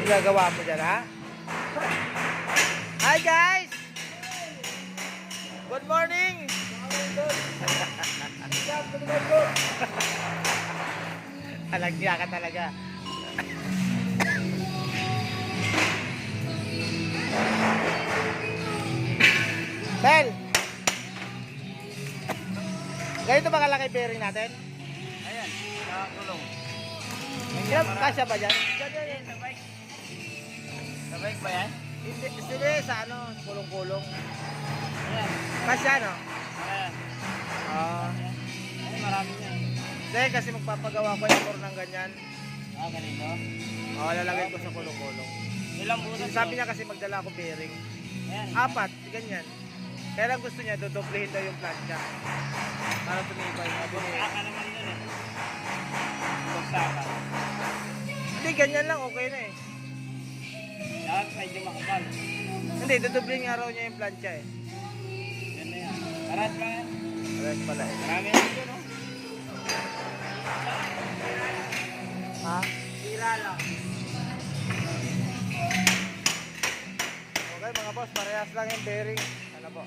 gagawa mo dyan, ha? Hi, guys! Good morning! Alagya ka talaga. Bel! Ganito ba kalaki bearing natin? Ayan, nakakulong. Kasya ba dyan? Yan, sa bike. Sa bike ba yan? Hindi, sa ano, kulong-kulong. Ayan. Kasya, no? Ayan. Ah. Ay, marami yan. Hindi, kasi magpapagawa ko yung motor ng ganyan. Ah, ganito. Lalagay ko sa kulong-kulong. Ilang butas Sabi niya kasi magdala ako bearing. Ayan. 4, ganyan. Kaya lang gusto niya, dodoblehin daw yung plancha. Para tumibay. Saka naman yun eh. Saka. Hindi, ganyan lang, okay na eh. Dapat medyo makapal. Hindi, dodoblehin nga raw niya yung plancha eh. Yan na yan. Karat lang yan. Alas pala eh. Marami yan dito, no? Ha? Tira lang. Okay mga boss, parehas lang yung bearing. Ano po?